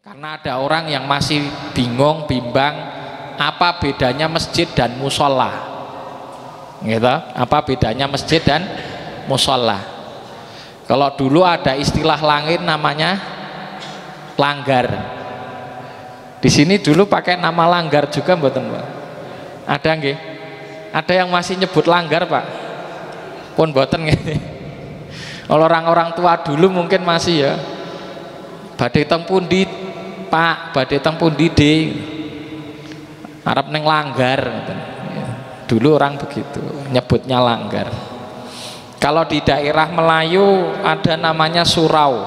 Karena ada orang yang masih bingung, bimbang apa bedanya masjid dan musola, gitu. Apa bedanya masjid dan musola? Kalau dulu ada istilah langit namanya langgar. Di sini dulu pakai nama langgar juga, mboten, Pak? Ada nggih? Ada yang masih nyebut langgar, Pak? Pun mboten nggih. Kalau orang-orang tua dulu mungkin masih ya. Badhe teng pundi, Pak? Badhe teng pundi, Dik? Arep neng langgar. Dulu orang begitu, nyebutnya langgar. Kalau di daerah Melayu ada namanya surau.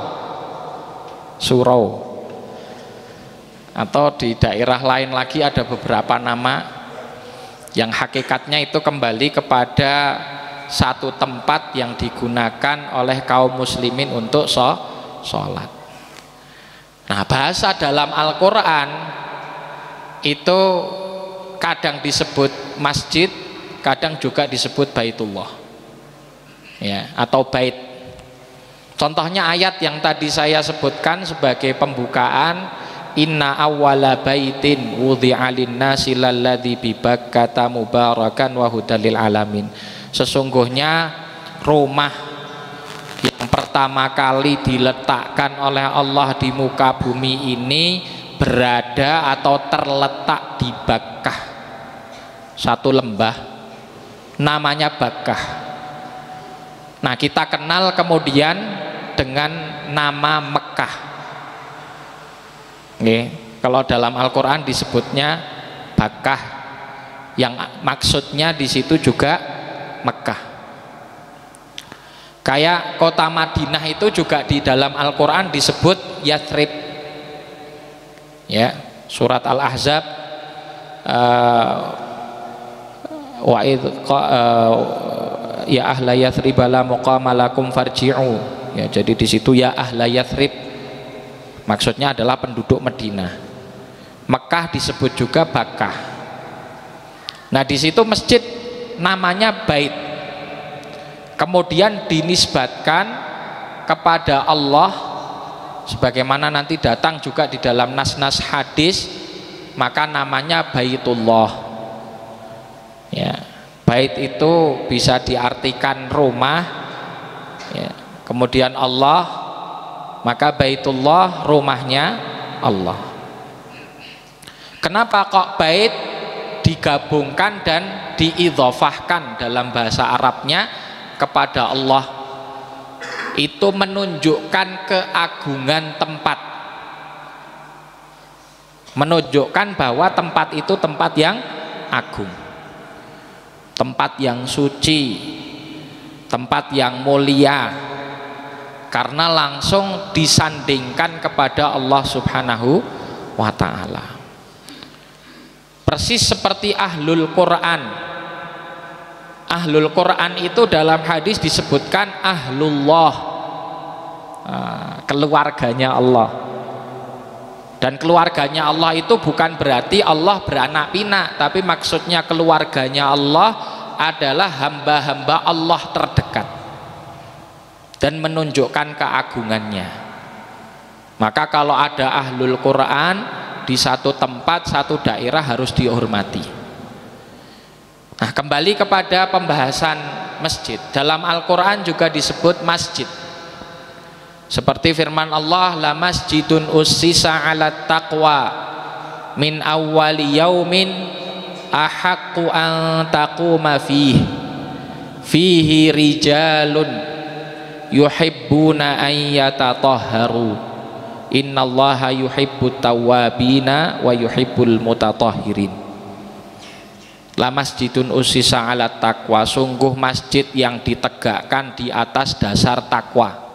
Surau. Atau di daerah lain lagi ada beberapa nama yang hakikatnya itu kembali kepada satu tempat yang digunakan oleh kaum muslimin untuk sholat. Nah, bahasa dalam Al-Quran itu kadang disebut masjid, kadang juga disebut baitullah, ya, atau bait. Contohnya ayat yang tadi saya sebutkan sebagai pembukaan, inna awwala baitin wudhi'a lin-nasi lalladzi bi Bakkata mubarakan wa hudal lil alamin. Sesungguhnya rumah yang pertama kali diletakkan oleh Allah di muka bumi ini berada atau terletak di Bakkah, satu lembah namanya Bakkah. Nah, kita kenal kemudian dengan nama Mekah. Nih, kalau dalam Al-Quran disebutnya Bakkah, yang maksudnya di situ juga Mekah. Kayak kota Madinah itu juga di dalam Al-Quran disebut Yathrib, ya, surat Al-Ahzab, ya ahla Yathrib la muqama lakum farji'u, ya, jadi di situ ya ahla Yathrib maksudnya adalah penduduk Madinah. Mekah disebut juga Bakkah. Nah, di situ masjid namanya bait, kemudian dinisbatkan kepada Allah sebagaimana nanti datang juga di dalam nas-nas hadis, maka namanya baitullah, ya. Bait itu bisa diartikan rumah, ya. Kemudian Allah, maka baitullah rumahnya Allah. Kenapa kok bait digabungkan dan diidhofahkan dalam bahasa Arabnya kepada Allah? Itu menunjukkan keagungan tempat, menunjukkan bahwa tempat itu tempat yang agung, tempat yang suci, tempat yang mulia, karena langsung disandingkan kepada Allah Subhanahu wa ta'ala. Persis seperti Ahlul Quran. Ahlul Quran itu dalam hadis disebutkan Ahlullah, keluarganya Allah. Dan keluarganya Allah itu bukan berarti Allah beranak pinak, tapi maksudnya keluarganya Allah adalah hamba-hamba Allah terdekat dan menunjukkan keagungannya. Maka kalau ada Ahlul Quran di satu tempat, satu daerah harus dihormati. Nah, kembali kepada pembahasan masjid. Dalam Al-Quran juga disebut masjid. Seperti firman Allah, la masjidun ussisa ala taqwa min awwali yaumin ahaqqu an taquma fihi rijalun yuhibbuna an yatatahharu innallaha yuhibbut tawwabina wa yuhibbul mutatahhirin. La masjidun ussisa ala taqwa, sungguh masjid yang ditegakkan di atas dasar takwa.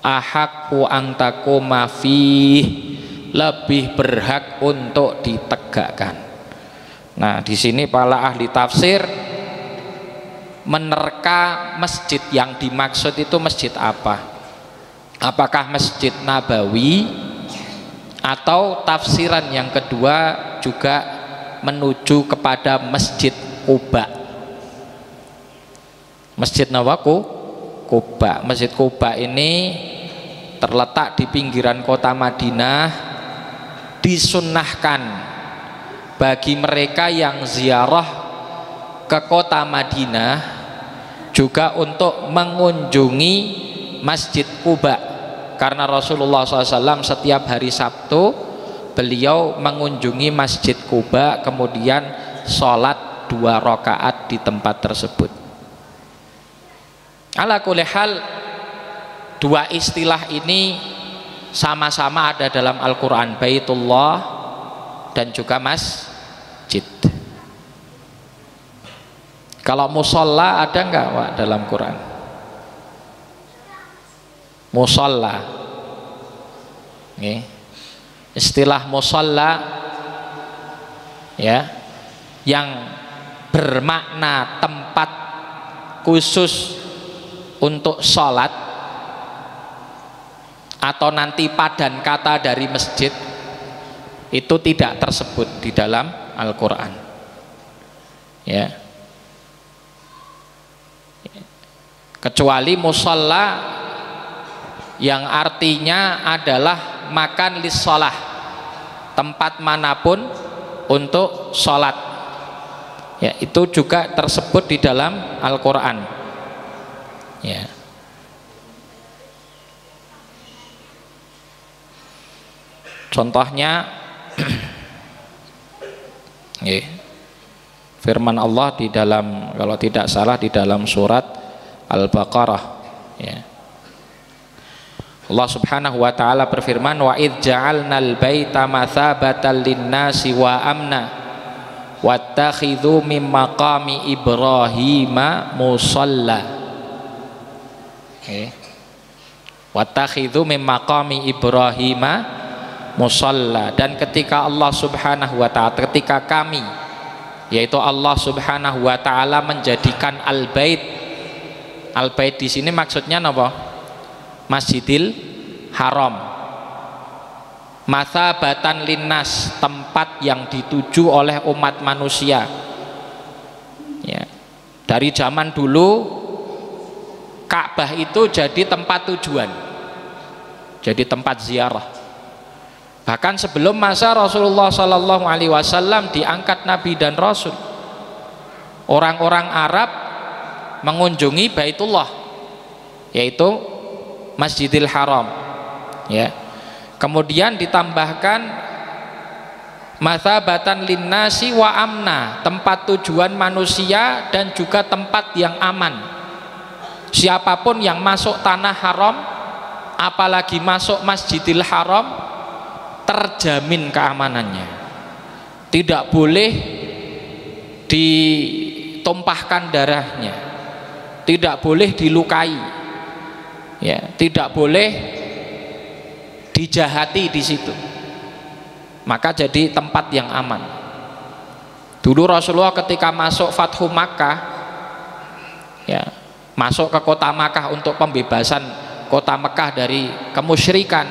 Ahaqqu an taquma lebih berhak untuk ditegakkan. Nah, di sini para ahli tafsir menerka masjid yang dimaksud itu masjid apa? Apakah Masjid Nabawi, atau tafsiran yang kedua juga menuju kepada Masjid Quba. Masjid Nabawi Quba. Masjid Quba ini terletak di pinggiran kota Madinah, disunnahkan bagi mereka yang ziarah ke kota Madinah juga untuk mengunjungi Masjid Quba, karena Rasulullah SAW setiap hari Sabtu beliau mengunjungi Masjid Quba, kemudian sholat 2 rakaat di tempat tersebut. Ala kulli hal, 2 istilah ini sama-sama ada dalam Al-Quran, Baitullah dan juga masjid. Kalau musolla ada enggak Wak dalam Quran? Musolla, istilah musolla ya, yang bermakna tempat khusus untuk sholat atau nanti padan kata dari masjid, itu tidak tersebut di dalam Al-Quran ya, kecuali musolla yang artinya adalah makan lis sholah, tempat manapun untuk sholat ya, itu juga tersebut di dalam Al-Quran ya. Contohnya firman Allah di dalam, kalau tidak salah di dalam surat Al-Baqarah ya. Allah Subhanahu wa taala berfirman, wa id ja'alnal baita mathabatan linnasi wa amna wattakhidhu mim maqami Ibrahima musalla. Wattakhidhu mim maqami Ibrahima musalla. Dan ketika Allah Subhanahu wa taala, ketika kami, yaitu Allah Subhanahu wa taala menjadikan al-bait, al-bait di sini maksudnya apa? Masjidil Haram, mathabatan linnas, tempat yang dituju oleh umat manusia ya. Dari zaman dulu Ka'bah itu jadi tempat tujuan, jadi tempat ziarah. Bahkan sebelum masa Rasulullah SAW diangkat Nabi dan Rasul, orang-orang Arab mengunjungi Baitullah, yaitu Masjidil Haram ya. Kemudian ditambahkan mathabatan linnasi wa amna, tempat tujuan manusia dan juga tempat yang aman. Siapapun yang masuk tanah haram, apalagi masuk Masjidil Haram, terjamin keamanannya. Tidak boleh ditumpahkan darahnya, tidak boleh dilukai ya, tidak boleh dijahati di situ. Maka jadi tempat yang aman. Dulu Rasulullah ketika masuk Fathu Makkah ya, masuk ke kota Makkah untuk pembebasan kota Makkah dari kemusyrikan,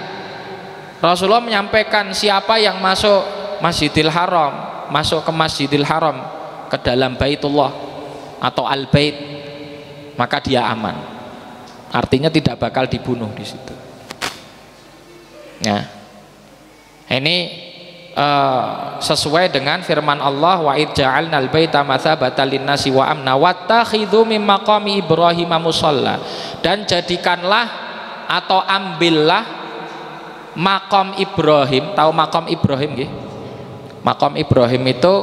Rasulullah menyampaikan siapa yang masuk Masjidil Haram, masuk ke Masjidil Haram, ke dalam Baitullah atau Al-Bait, maka dia aman. Artinya tidak bakal dibunuh di situ. Ya. Ini sesuai dengan firman Allah, wa id ja'alnal baita mathabatan linnasi wa amna wattakhidhu mim maqami Ibrahim musalla. Dan jadikanlah atau ambillah maqam Ibrahim. Tahu maqam Ibrahim nggih? Maqam Ibrahim itu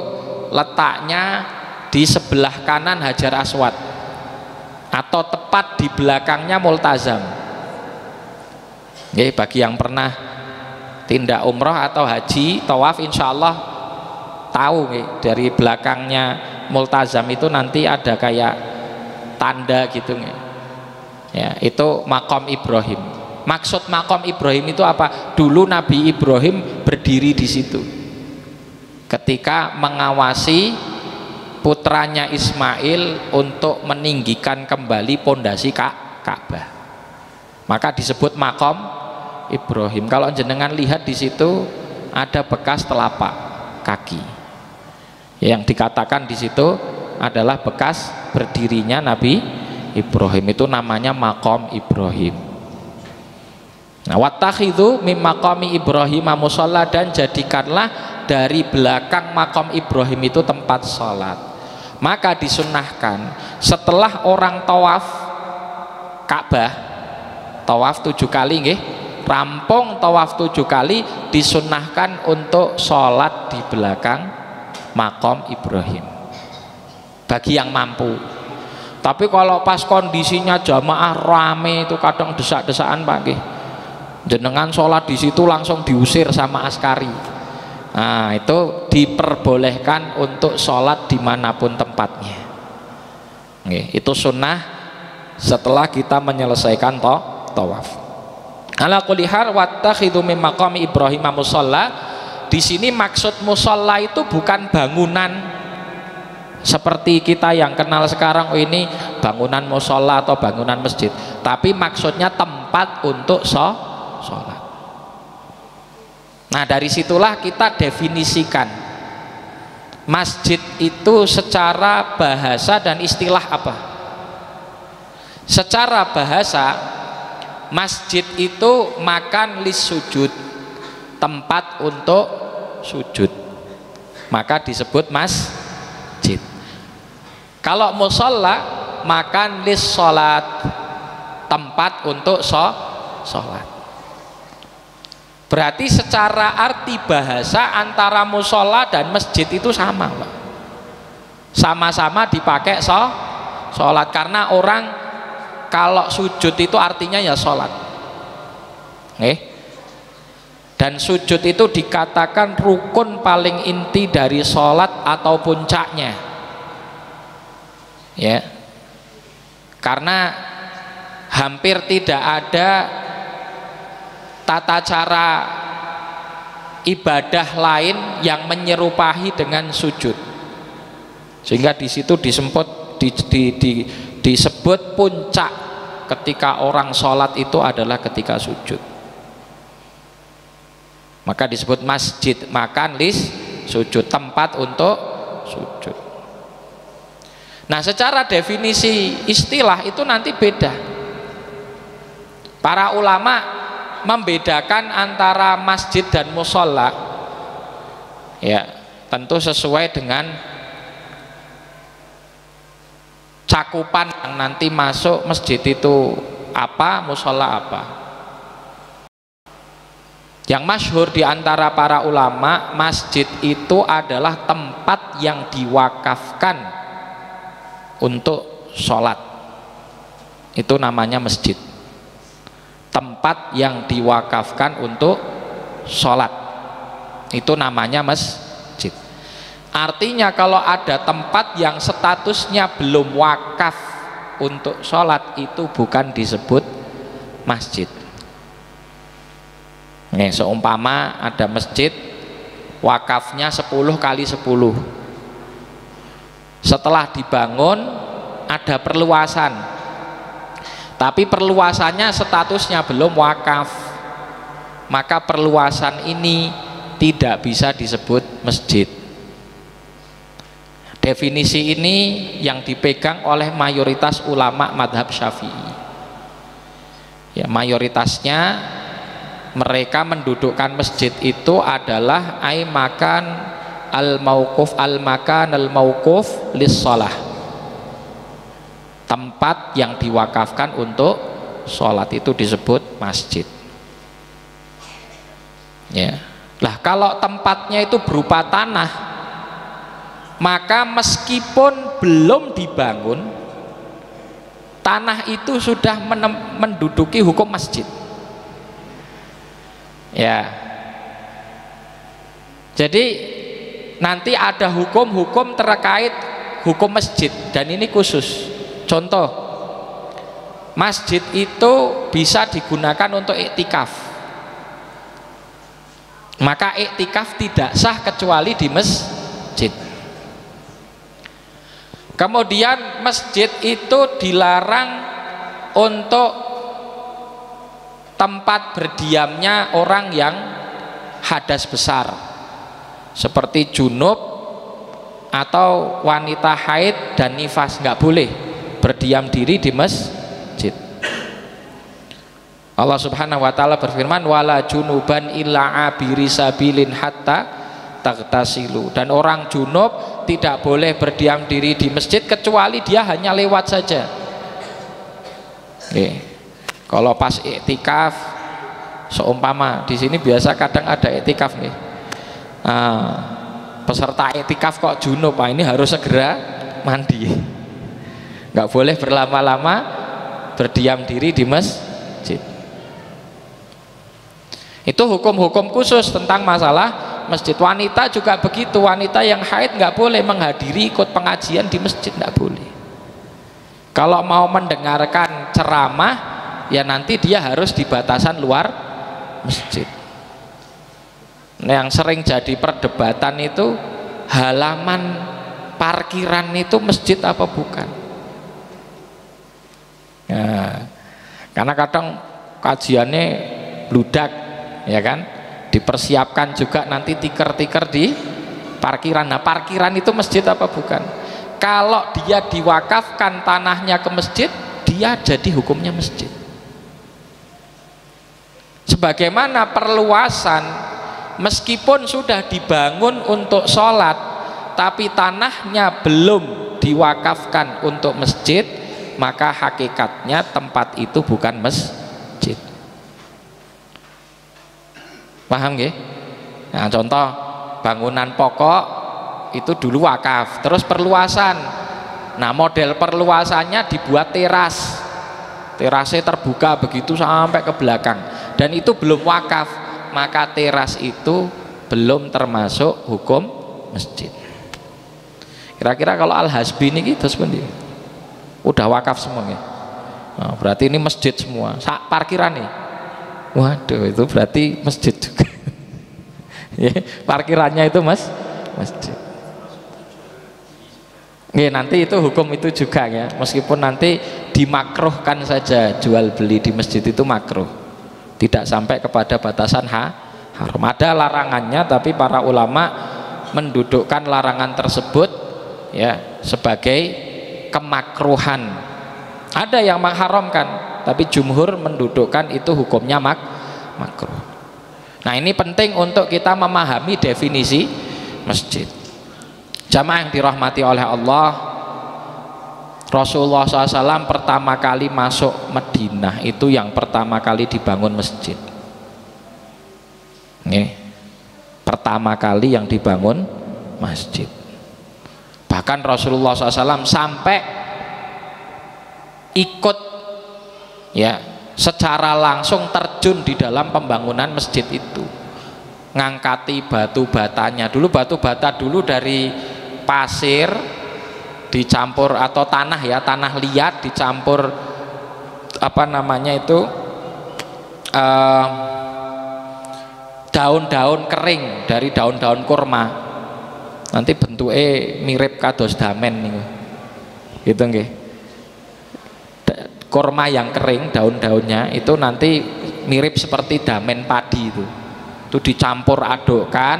letaknya di sebelah kanan Hajar Aswad, atau tepat di belakangnya Multazam. Bagi yang pernah tindak umroh atau haji, tawaf, insya Allah tahu dari belakangnya Multazam itu nanti ada kayak tanda gitu ya, itu makom Ibrahim. Maksud makom Ibrahim itu apa? Dulu Nabi Ibrahim berdiri di situ ketika mengawasi putranya Ismail untuk meninggikan kembali pondasi Ka'bah, maka disebut makom Ibrahim. Kalau jenengan lihat di situ ada bekas telapak kaki, yang dikatakan di situ adalah bekas berdirinya Nabi Ibrahim, itu namanya makom Ibrahim Nah, wattakhidhu mim maqami Ibrahim musalla, dan jadikanlah dari belakang makam Ibrahim itu tempat sholat. Maka disunnahkan setelah orang tawaf Ka'bah, tawaf 7 kali nggih, rampung tawaf 7 kali, disunnahkan untuk sholat di belakang makam Ibrahim bagi yang mampu. Tapi kalau pas kondisinya jamaah rame itu kadang desak-desakan Pak nggih, jenengan sholat di situ langsung diusir sama askari. Nah, itu diperbolehkan untuk sholat dimanapun tempatnya. Nggih, itu sunnah setelah kita menyelesaikan tawaf. Ala kulli hal wattakhidhu mim maqami Ibrahim musalla. Di sini maksud musalla itu bukan bangunan seperti kita yang kenal sekarang, oh ini bangunan musalla atau bangunan masjid, tapi maksudnya tempat untuk sholat. Nah, dari situlah kita definisikan masjid itu secara bahasa dan istilah apa. Secara bahasa, masjid itu makan lis sujud, tempat untuk sujud, maka disebut masjid. Kalau musalla makan lis sholat, tempat untuk sholat. Berarti secara arti bahasa antara musalla dan masjid itu sama, Pak. Sama-sama dipakai sholat, karena orang kalau sujud itu artinya ya sholat. Dan sujud itu dikatakan rukun paling inti dari sholat atau puncaknya. Ya, karena hampir tidak ada tata cara ibadah lain yang menyerupai dengan sujud, sehingga di situ disebut puncak ketika orang sholat itu adalah ketika sujud, maka disebut masjid, makan lis sujud, tempat untuk sujud. Nah, secara definisi istilah itu nanti beda. Para ulama membedakan antara masjid dan musholla, ya tentu sesuai dengan cakupan yang nanti masuk masjid itu apa, musholla apa. Yang masyhur di antara para ulama, masjid itu adalah tempat yang diwakafkan untuk sholat, itu namanya masjid. Tempat yang diwakafkan untuk sholat, itu namanya masjid. Artinya kalau ada tempat yang statusnya belum wakaf untuk sholat, itu bukan disebut masjid. Nih, seumpama ada masjid wakafnya 10 kali 10, setelah dibangun ada perluasan, tapi perluasannya statusnya belum wakaf, maka perluasan ini tidak bisa disebut masjid. Definisi ini yang dipegang oleh mayoritas ulama madhab Syafi'i. Ya, mayoritasnya mereka mendudukkan masjid itu adalah ai makan al-mauquf, al-makan al-mauquf lis-shalah, tempat yang diwakafkan untuk sholat, itu disebut masjid. Ya. Lah kalau tempatnya itu berupa tanah, maka meskipun belum dibangun, tanah itu sudah menduduki hukum masjid. Ya. Jadi nanti ada hukum-hukum terkait hukum masjid, dan ini khusus. Contoh, masjid itu bisa digunakan untuk iktikaf, maka iktikaf tidak sah kecuali di masjid. Kemudian masjid itu dilarang untuk tempat berdiamnya orang yang hadas besar, seperti junub atau wanita haid dan nifas, nggak boleh berdiam diri di masjid. Allah Subhanahu wa taala berfirman wala junuban illa abiri sabilin hatta tagtasilu, dan orang junub tidak boleh berdiam diri di masjid kecuali dia hanya lewat saja. Kalau pas iktikaf, seumpama di sini biasa kadang ada iktikaf nih. Peserta iktikaf kok junub, ini harus segera mandi. Nggak boleh berlama-lama berdiam diri di masjid. Itu hukum-hukum khusus tentang masalah masjid. Wanita juga begitu, wanita yang haid nggak boleh menghadiri ikut pengajian di masjid, nggak boleh. Kalau mau mendengarkan ceramah ya nanti dia harus di batasan luar masjid. Nah, yang sering jadi perdebatan itu halaman parkiran itu masjid apa bukan. Nah, karena kadang kajiannya bludak, ya kan, dipersiapkan juga nanti tiker-tiker di parkiran. Nah, parkiran itu masjid apa bukan? Kalau dia diwakafkan tanahnya ke masjid, dia jadi hukumnya masjid. Sebagaimana perluasan, meskipun sudah dibangun untuk sholat tapi tanahnya belum diwakafkan untuk masjid, maka hakikatnya tempat itu bukan masjid. Paham nggih? Nah, contoh bangunan pokok itu dulu wakaf, terus perluasan. Nah, model perluasannya dibuat teras, terasnya terbuka begitu sampai ke belakang, dan itu belum wakaf, maka teras itu belum termasuk hukum masjid. Kira-kira kalau Al-Hasbi ini gitu sebenarnya udah wakaf semua ya. Nah, berarti ini masjid semua. Parkiran nih, waduh, itu berarti masjid juga. Ya, parkirannya itu masjid. Nanti itu hukum itu juga ya, meskipun nanti dimakruhkan saja jual beli di masjid itu makruh, tidak sampai kepada batasan haram. Ada larangannya, tapi para ulama mendudukkan larangan tersebut ya sebagai kemakruhan. Ada yang mengharamkan, tapi jumhur mendudukkan itu hukumnya makruh. Nah, ini penting untuk kita memahami definisi masjid. Jamaah yang dirahmati oleh Allah, Rasulullah SAW pertama kali masuk Madinah itu yang pertama kali dibangun masjid. Nih, pertama kali yang dibangun masjid. Bahkan Rasulullah SAW sampai ikut ya secara langsung terjun di dalam pembangunan masjid itu, ngangkati batu batanya. Dulu batu bata dulu dari pasir dicampur atau tanah ya, tanah liat dicampur apa namanya itu daun-daun kering dari daun-daun kurma, nanti bentuknya mirip kados damen nih gitu nggih. Kurma yang kering daun-daunnya itu nanti mirip seperti damen padi itu dicampur adukkan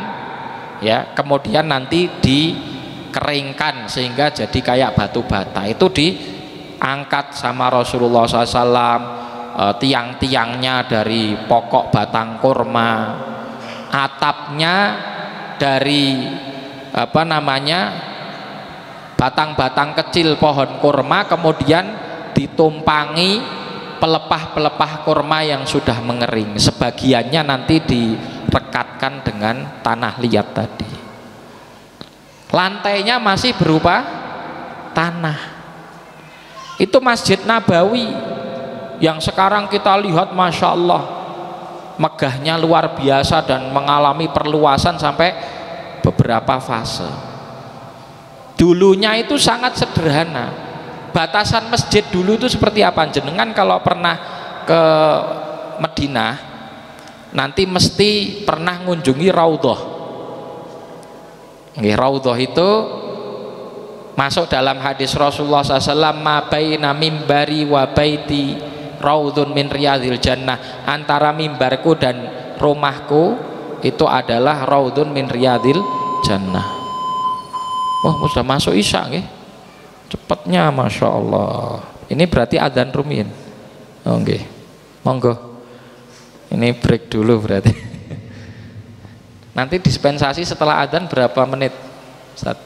ya, kemudian nanti dikeringkan sehingga jadi kayak batu bata. Itu diangkat sama Rasulullah SAW, tiang-tiangnya dari pokok batang kurma, atapnya dari apa namanya batang-batang kecil pohon kurma, kemudian ditumpangi pelepah-pelepah kurma yang sudah mengering. Sebagiannya nanti direkatkan dengan tanah liat tadi. Lantainya masih berupa tanah. Itu Masjid Nabawi yang sekarang kita lihat, Masya Allah, megahnya luar biasa dan mengalami perluasan sampai beberapa fase. Dulunya itu sangat sederhana. Batasan masjid dulu itu seperti apa? Jenengan kalau pernah ke Madinah nanti mesti pernah mengunjungi Raudhah. Raudhah itu masuk dalam hadis Rasulullah SAW, ma baina mimbari wa baiti raudhun min riyadil jannah. Antara mimbarku dan rumahku itu adalah raudhun min riyadil jannah. Wah, sudah masuk isya nggih. Cepatnya, Masya Allah. Ini berarti adzan rumiyin. Oh, nggih. Monggo. Ini break dulu berarti. Nanti dispensasi setelah adzan berapa menit, Ustaz?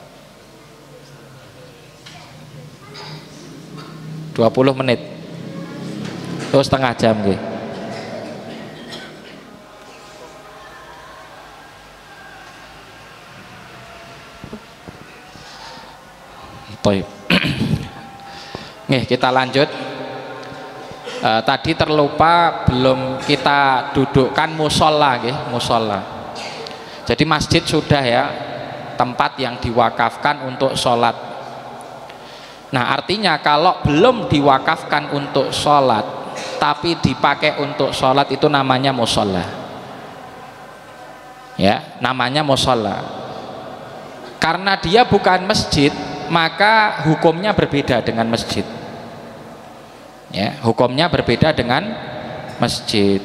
20 menit. Terus setengah jam gitu. Baik. Nih, kita lanjut. Tadi terlupa belum kita dudukkan musola, musola. Jadi masjid sudah ya, tempat yang diwakafkan untuk sholat. Nah, artinya kalau belum diwakafkan untuk sholat, tapi dipakai untuk sholat, itu namanya musola. Ya, namanya musola. Karena dia bukan masjid, maka hukumnya berbeda dengan masjid. Ya, hukumnya berbeda dengan masjid.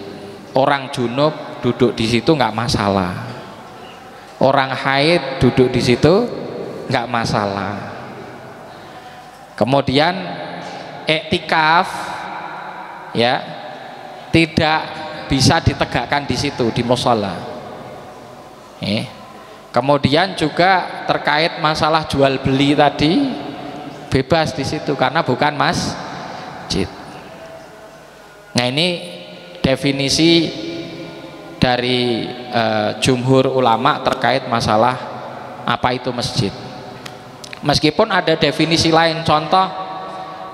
Orang junub duduk di situ nggak masalah. Orang haid duduk di situ nggak masalah. Kemudian iktikaf ya tidak bisa ditegakkan di situ, di mushola. Kemudian juga terkait masalah jual beli tadi bebas di situ karena bukan masjid. Nah, ini definisi dari jumhur ulama terkait masalah apa itu masjid. Meskipun ada definisi lain, contoh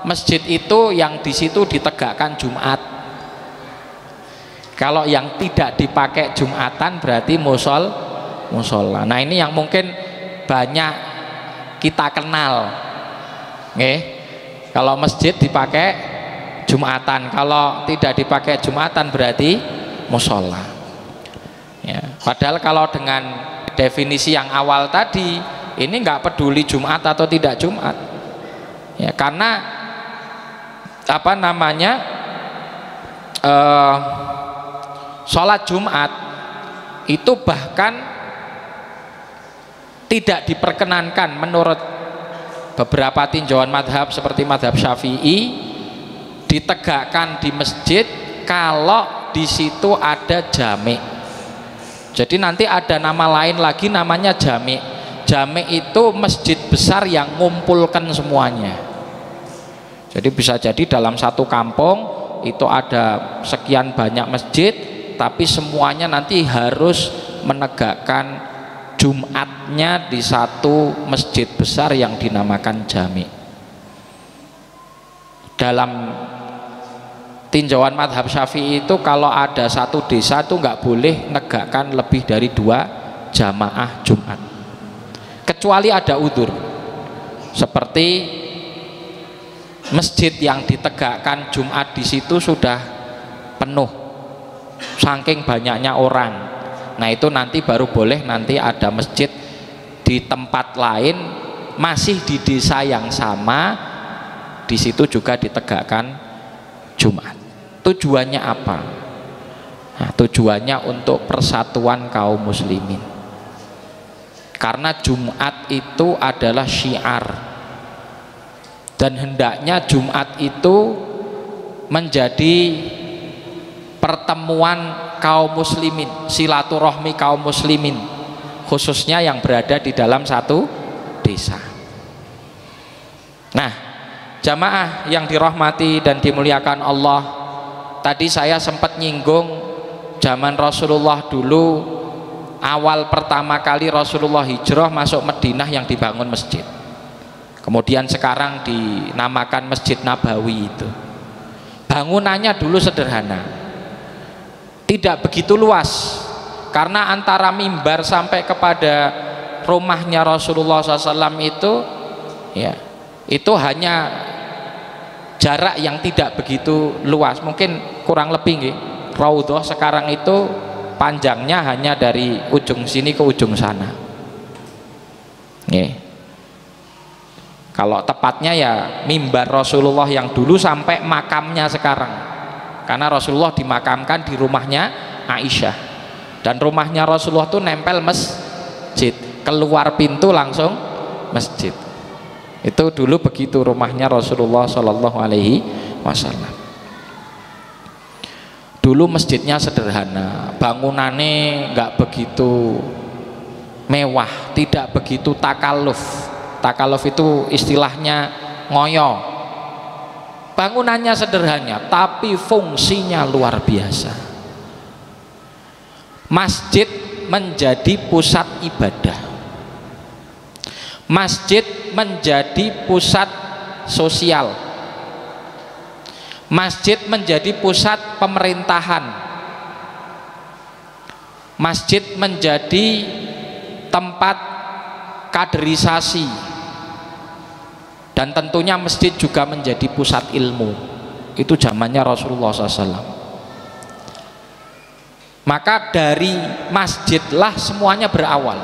masjid itu yang di situ ditegakkan Jumat. Kalau yang tidak dipakai Jumatan berarti musola. Nah, ini yang mungkin banyak kita kenal. Kalau masjid dipakai Jumatan, kalau tidak dipakai Jumatan berarti musola. Ya, padahal kalau dengan definisi yang awal tadi, ini nggak peduli Jumat atau tidak Jumat. Ya, karena apa namanya sholat Jumat itu bahkan tidak diperkenankan menurut beberapa tinjauan madhab seperti madhab Syafi'i ditegakkan di masjid kalau di situ ada jami'. Jadi nanti ada nama lain lagi namanya jami'. Jami' itu masjid besar yang ngumpulkan semuanya. Jadi bisa jadi dalam satu kampung itu ada sekian banyak masjid, tapi semuanya nanti harus menegakkan Jumatnya di satu masjid besar yang dinamakan jami'. Dalam tinjauan madhab Syafi'i itu kalau ada satu desa itu nggak boleh negakkan lebih dari 2 jamaah Jumat, kecuali ada udzur seperti masjid yang ditegakkan Jumat di situ sudah penuh saking banyaknya orang. Nah, itu nanti baru boleh nanti ada masjid di tempat lain masih di desa yang sama, di situ juga ditegakkan Jumat. Tujuannya apa? Nah, tujuannya untuk persatuan kaum muslimin. Karena Jumat itu adalah syiar, dan hendaknya Jumat itu menjadi pertemuan kaum muslimin, silaturahmi kaum muslimin, khususnya yang berada di dalam satu desa. Nah, jamaah yang dirahmati dan dimuliakan Allah, tadi saya sempat nyinggung zaman Rasulullah dulu, awal pertama kali Rasulullah hijrah masuk Madinah yang dibangun masjid. Kemudian sekarang dinamakan Masjid Nabawi. Itu bangunannya dulu sederhana, tidak begitu luas, karena antara mimbar sampai kepada rumahnya Rasulullah SAW itu ya, itu hanya jarak yang tidak begitu luas, mungkin kurang lebih nggih. Raudhah sekarang itu panjangnya hanya dari ujung sini ke ujung sana. Nggih. Kalau tepatnya ya mimbar Rasulullah yang dulu sampai makamnya sekarang, karena Rasulullah dimakamkan di rumahnya Aisyah, dan rumahnya Rasulullah itu nempel masjid, keluar pintu langsung masjid. Itu dulu begitu rumahnya Rasulullah Shallallahu Alaihi Wasallam. Dulu masjidnya sederhana, bangunannya nggak begitu mewah, tidak begitu takaluf. Takaluf itu istilahnya ngoyo. Bangunannya sederhana, tapi fungsinya luar biasa. Masjid menjadi pusat ibadah. Masjid menjadi pusat sosial. Masjid menjadi pusat pemerintahan. Masjid menjadi tempat kaderisasi. Dan tentunya masjid juga menjadi pusat ilmu. Itu zamannya Rasulullah SAW. Maka dari masjidlah semuanya berawal.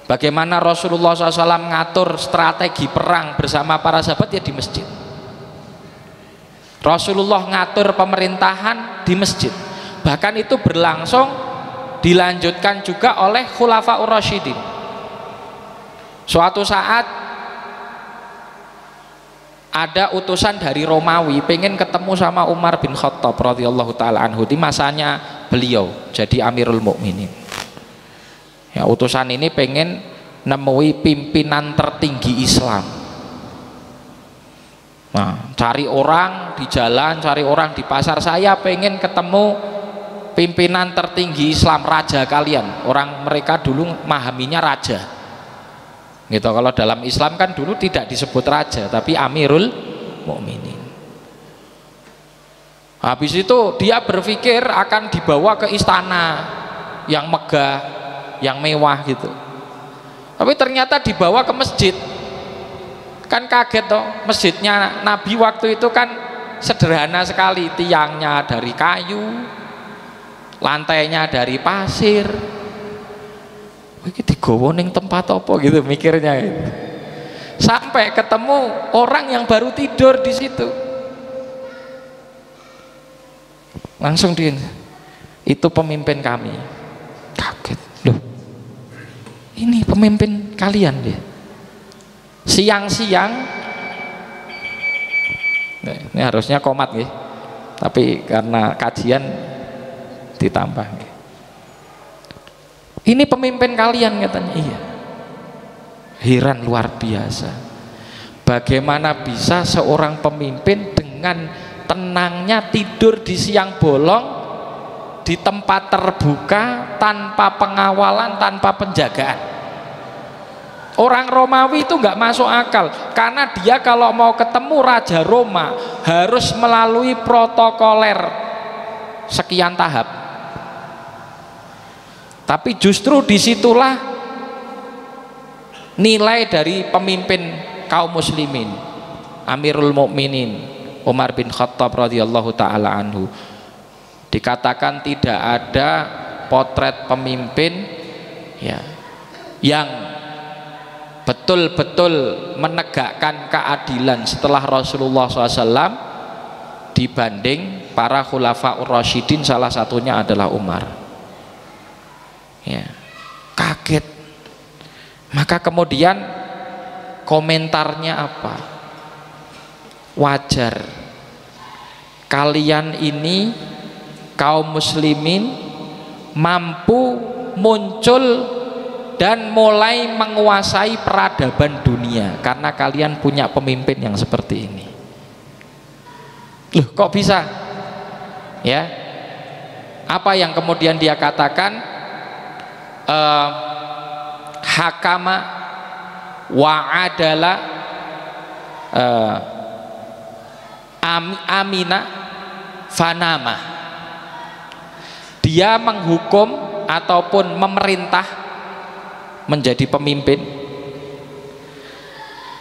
Bagaimana Rasulullah SAW mengatur strategi perang bersama para sahabat, ya di masjid. Rasulullah ngatur pemerintahan di masjid. Bahkan itu berlangsung dilanjutkan juga oleh Khulafaur Rasyidin. Suatu saat ada utusan dari Romawi pengen ketemu sama Umar bin Khattab radhiyallahu taala anhu di masanya beliau jadi Amirul Mukminin. Ya, utusan ini pengen nemui pimpinan tertinggi Islam. Nah, cari orang di jalan, cari orang di pasar, saya pengen ketemu pimpinan tertinggi Islam, raja kalian. Orang mereka dulu memahaminya raja gitu. Kalau dalam Islam kan dulu tidak disebut raja, tapi Amirul Mukminin. Habis itu dia berpikir akan dibawa ke istana yang megah, yang mewah gitu. Tapi ternyata dibawa ke masjid. Kan kaget toh, masjidnya Nabi waktu itu kan sederhana sekali, tiangnya dari kayu, lantainya dari pasir. Iki digowo ning tempat apa gitu mikirnya gitu. Sampai ketemu orang yang baru tidur di situ. Langsung itu pemimpin kami. Kaget. Loh. Ini pemimpin kalian dia. Siang-siang ini harusnya komat nih, tapi karena kajian ditambah nih. Ini pemimpin kalian katanya. Iya. Heran luar biasa. Bagaimana bisa seorang pemimpin dengan tenangnya tidur di siang bolong di tempat terbuka tanpa pengawalan, tanpa penjagaan. Orang Romawi itu nggak masuk akal, karena dia kalau mau ketemu Raja Roma harus melalui protokoler sekian tahap. Tapi justru disitulah nilai dari pemimpin kaum muslimin, Amirul Mukminin Umar bin Khattab radhiyallahu taala anhu. Dikatakan tidak ada potret pemimpin ya yang betul-betul menegakkan keadilan setelah Rasulullah SAW dibanding para Khulafaur Rasyidin, salah satunya adalah Umar. Ya, kaget. Maka kemudian komentarnya apa? Wajar kalian ini kaum muslimin mampu muncul dan mulai menguasai peradaban dunia karena kalian punya pemimpin yang seperti ini. Loh, kok bisa? Ya, apa yang kemudian dia katakan? Hakama wa adala amina fanama. Dia menghukum ataupun memerintah, menjadi pemimpin,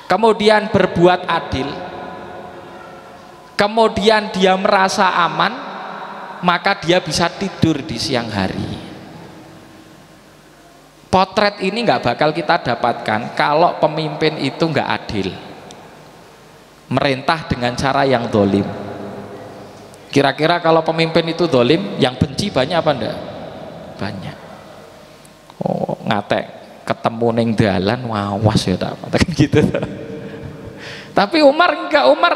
kemudian berbuat adil, kemudian dia merasa aman, maka dia bisa tidur di siang hari. Potret ini nggak bakal kita dapatkan kalau pemimpin itu nggak adil, merintah dengan cara yang dolim. Kira-kira kalau pemimpin itu dolim, yang benci banyak apa enggak? Banyak. Oh, ngatek ketemu neng dalan, wawas ya tak kan gitu. Tapi Umar enggak, Umar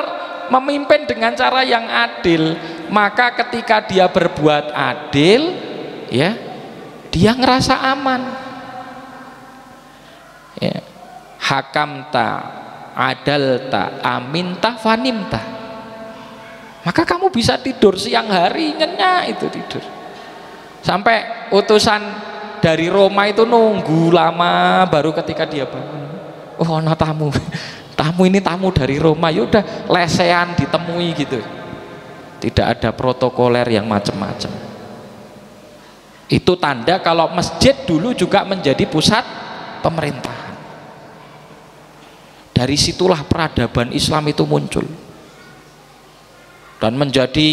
memimpin dengan cara yang adil. maka ketika dia berbuat adil, ya, dia ngerasa aman. Ya. Hakamta, adalta, aminta, fanimta. Maka kamu bisa tidur siang hari, nyenyak itu tidur. Sampai utusan dari Roma itu nunggu lama, baru ketika dia bangun, oh no tamu, tamu ini tamu dari Roma, yaudah lesehan ditemui gitu. Tidak ada protokoler yang macam-macam. Itu tanda kalau masjid dulu juga menjadi pusat pemerintahan. Dari situlah peradaban Islam itu muncul dan menjadi,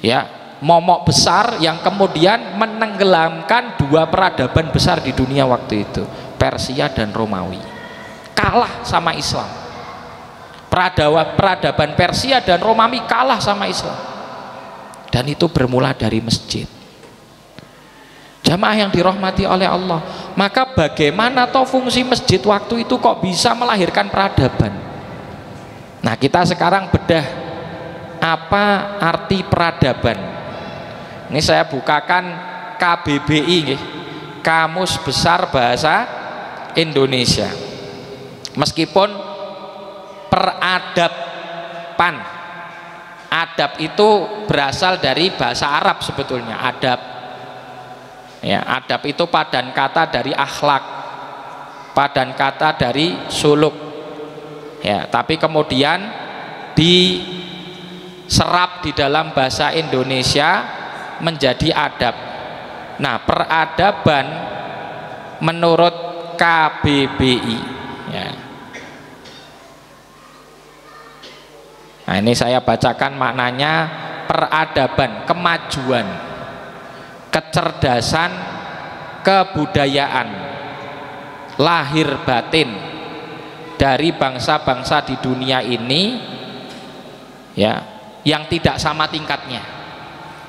ya, momok besar yang kemudian menenggelamkan dua peradaban besar di dunia waktu itu, Persia dan Romawi. Kalah sama Islam. Peradaban Persia dan Romawi kalah sama Islam. Dan itu bermula dari masjid. Jamaah yang dirahmati oleh Allah, maka bagaimana toh fungsi masjid waktu itu kok bisa melahirkan peradaban? Nah, kita sekarang bedah apa arti peradaban. Ini saya bukakan KBBI, Kamus Besar Bahasa Indonesia. Meskipun peradaban, adab itu berasal dari bahasa Arab sebetulnya, adab. Ya, adab itu padan kata dari akhlak, padan kata dari suluk. Ya, tapi kemudian diserap di dalam bahasa Indonesia menjadi adab. Nah, peradaban menurut KBBI, ya. Nah, ini saya bacakan maknanya. Peradaban, kemajuan, kecerdasan, kebudayaan, lahir batin dari bangsa-bangsa di dunia ini, ya, yang tidak sama tingkatnya.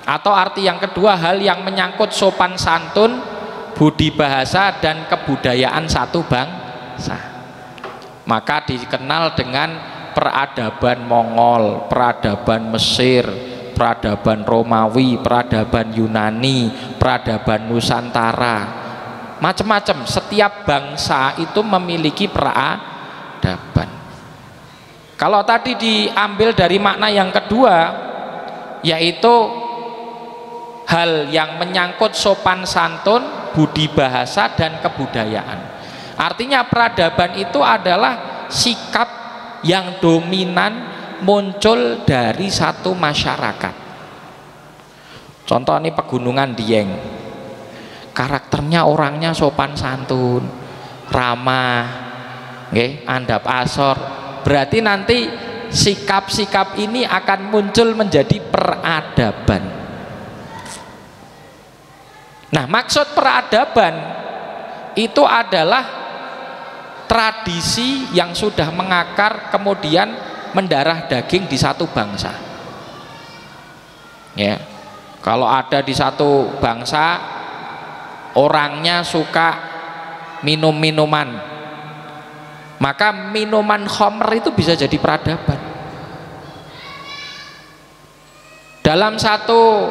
Atau arti yang kedua, hal yang menyangkut sopan santun, budi bahasa, dan kebudayaan satu bangsa. Maka dikenal dengan peradaban Mongol, peradaban Mesir, peradaban Romawi, peradaban Yunani, peradaban Nusantara. Macam-macam, setiap bangsa itu memiliki peradaban. Kalau tadi diambil dari makna yang kedua, yaitu hal yang menyangkut sopan santun, budi bahasa, dan kebudayaan. Artinya peradaban itu adalah sikap yang dominan muncul dari satu masyarakat. Contoh ini Pegunungan Dieng, karakternya orangnya sopan santun, ramah, andap asor. Berarti nanti sikap-sikap ini akan muncul menjadi peradaban. Nah, maksud peradaban itu adalah tradisi yang sudah mengakar kemudian mendarah daging di satu bangsa. Ya, kalau ada di satu bangsa orangnya suka minum minuman, maka minuman khamr itu bisa jadi peradaban. Dalam satu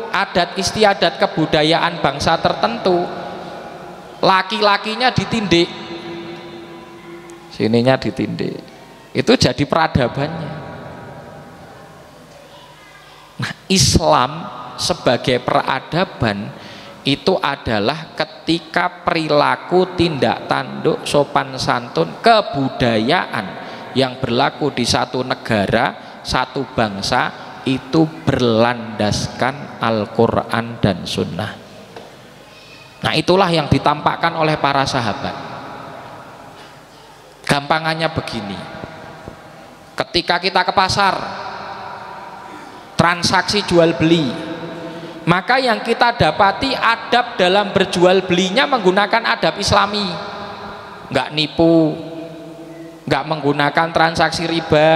adat istiadat kebudayaan bangsa tertentu, laki-lakinya ditindik, sininya ditindik, itu jadi peradabannya. Nah, Islam sebagai peradaban itu adalah ketika perilaku, tindak tanduk, sopan santun, kebudayaan yang berlaku di satu negara, satu bangsa itu berlandaskan Al-Quran dan Sunnah. Nah, itulah yang ditampakkan oleh para sahabat. Gampangannya begini, ketika kita ke pasar, transaksi jual beli, maka yang kita dapati adab dalam berjual belinya menggunakan adab Islami, nggak nipu, nggak menggunakan transaksi riba,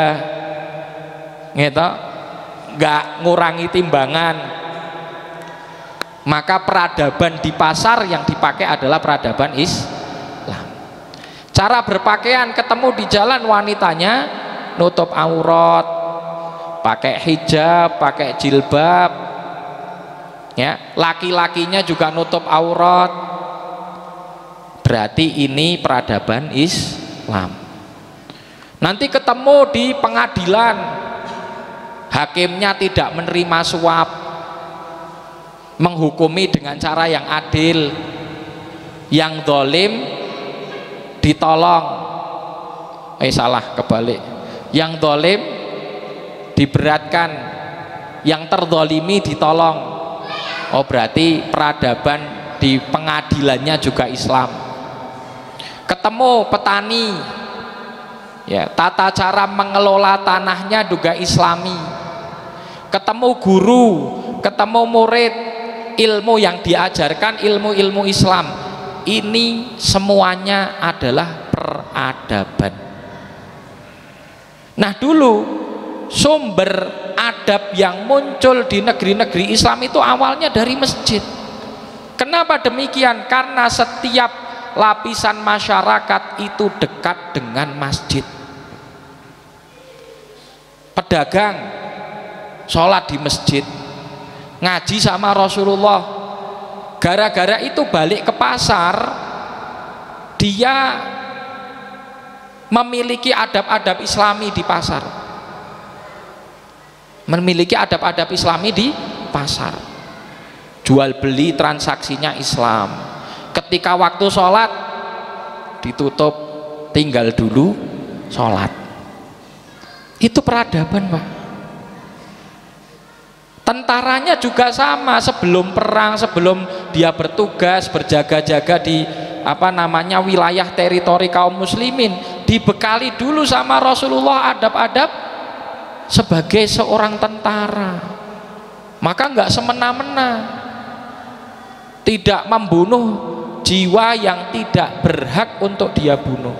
gitu, nggak ngurangi timbangan. Maka peradaban di pasar yang dipakai adalah peradaban Islam. Cara berpakaian, ketemu di jalan wanitanya nutup aurat, pakai hijab, pakai jilbab, ya, laki-lakinya juga nutup aurat. Berarti ini peradaban Islam. Nanti ketemu di pengadilan, hakimnya tidak menerima suap, menghukumi dengan cara yang adil, yang zalim ditolong, salah, kebalik, yang zalim diberatkan, yang terzalimi ditolong. Oh, berarti peradaban di pengadilannya juga Islam. Ketemu petani, ya, tata cara mengelola tanahnya juga Islami. Ketemu guru, ketemu murid, ilmu yang diajarkan ilmu-ilmu Islam. Ini semuanya adalah peradaban. Nah, dulu sumber adab yang muncul di negeri-negeri Islam itu awalnya dari masjid. Kenapa demikian? Karena setiap lapisan masyarakat itu dekat dengan masjid. Pedagang sholat di masjid, ngaji sama Rasulullah. Gara-gara itu balik ke pasar, dia memiliki adab-adab Islami di pasar, memiliki adab-adab Islami di pasar. Jual beli transaksinya Islam. Ketika waktu sholat ditutup, tinggal dulu sholat. Itu peradaban, Pak. Tentaranya juga sama, sebelum perang, sebelum dia bertugas berjaga-jaga di wilayah teritori kaum muslimin, dibekali dulu sama Rasulullah adab-adab sebagai seorang tentara. Maka nggak semena-mena, tidak membunuh jiwa yang tidak berhak untuk dia bunuh.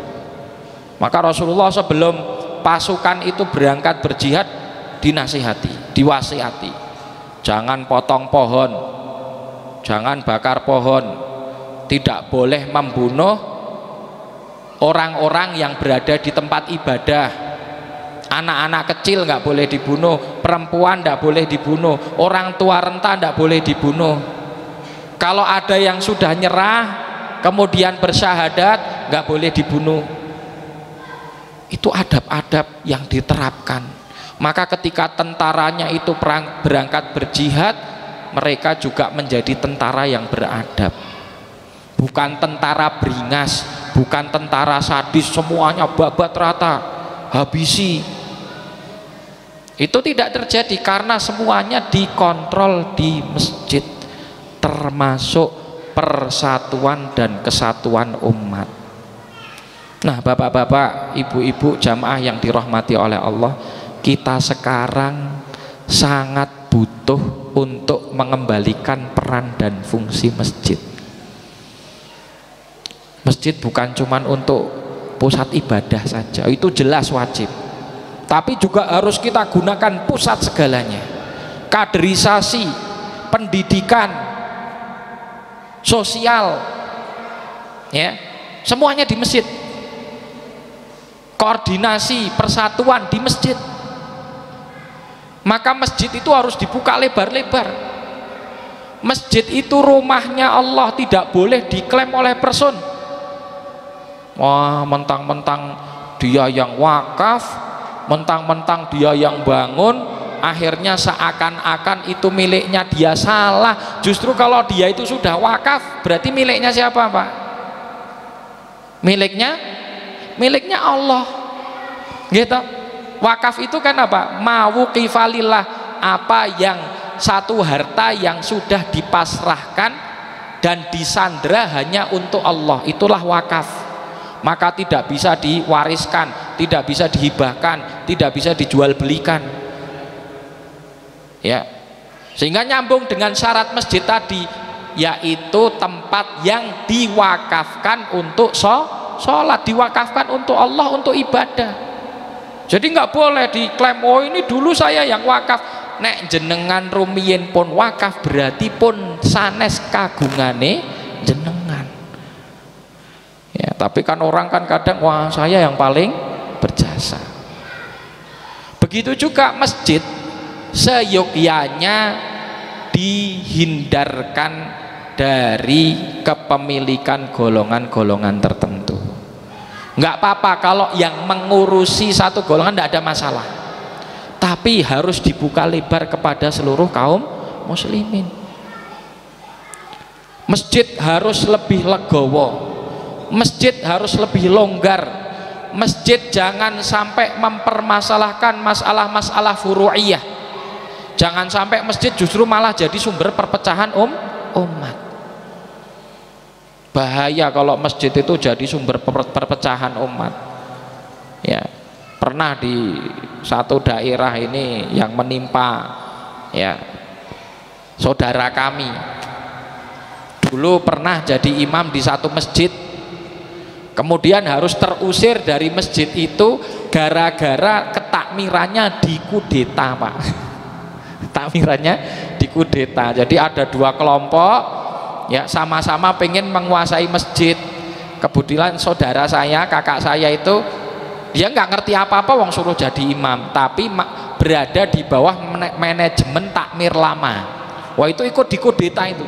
Maka Rasulullah sebelum pasukan itu berangkat berjihad dinasihati, diwasiati, jangan potong pohon, jangan bakar pohon, tidak boleh membunuh orang-orang yang berada di tempat ibadah. Anak-anak kecil nggak boleh dibunuh, perempuan nggak boleh dibunuh, orang tua renta nggak boleh dibunuh. Kalau ada yang sudah nyerah kemudian bersyahadat, nggak boleh dibunuh. Itu adab-adab yang diterapkan. Maka ketika tentaranya itu berangkat berjihad, mereka juga menjadi tentara yang beradab. Bukan tentara beringas, bukan tentara sadis, semuanya babat rata, habisi. Itu tidak terjadi karena semuanya dikontrol di masjid, termasuk persatuan dan kesatuan umat. Nah, bapak-bapak, ibu-ibu, jamaah yang dirahmati oleh Allah, kita sekarang sangat butuh untuk mengembalikan peran dan fungsi masjid. Masjid bukan cuma untuk pusat ibadah saja, itu jelas wajib, tapi juga harus kita gunakan pusat segalanya. Kaderisasi, pendidikan, sosial, ya, semuanya di masjid. Koordinasi, persatuan di masjid. Maka masjid itu harus dibuka lebar-lebar. Masjid itu rumahnya Allah, tidak boleh diklaim oleh person. Wah, mentang-mentang dia yang wakaf, mentang-mentang dia yang bangun, akhirnya seakan-akan itu miliknya dia. Salah. Justru kalau dia itu sudah wakaf, berarti miliknya siapa, Pak? Miliknya Allah. Gitu. Wakaf itu kan apa? Mawuqifalillah, apa yang satu harta yang sudah dipasrahkan dan disandra hanya untuk Allah, itulah wakaf. Maka tidak bisa diwariskan, tidak bisa dihibahkan, tidak bisa dijual belikan. Ya, sehingga nyambung dengan syarat masjid tadi, yaitu tempat yang diwakafkan untuk sholat, diwakafkan untuk Allah, untuk ibadah. Jadi nggak boleh diklaim, oh ini dulu saya yang wakaf. Nek jenengan rumiyin pun wakaf, berarti pun sanes kagungane jenengan. Ya, tapi kan orang kan kadang, wah saya yang paling berjasa. Begitu juga masjid seyogyanya dihindarkan dari kepemilikan golongan-golongan tertentu. Nggak apa-apa kalau yang mengurusi satu golongan tidak ada masalah, tapi harus dibuka lebar kepada seluruh kaum muslimin. Masjid harus lebih legowo, masjid harus lebih longgar. Masjid jangan sampai mempermasalahkan masalah-masalah furu'iyah. Jangan sampai masjid justru malah jadi sumber perpecahan umat. Bahaya kalau masjid itu jadi sumber perpecahan umat. Ya, pernah di satu daerah ini yang menimpa ya saudara kami. Dulu pernah jadi imam di satu masjid, kemudian harus terusir dari masjid itu gara-gara ketakmirannya dikudeta, Pak. Takmirannya dikudeta. Jadi ada dua kelompok ya, sama-sama pengen menguasai masjid. Kebetulan saudara saya, kakak saya itu dia nggak ngerti apa-apa, wong suruh jadi imam, tapi berada di bawah manajemen takmir lama. Wah, itu ikut dikudeta itu,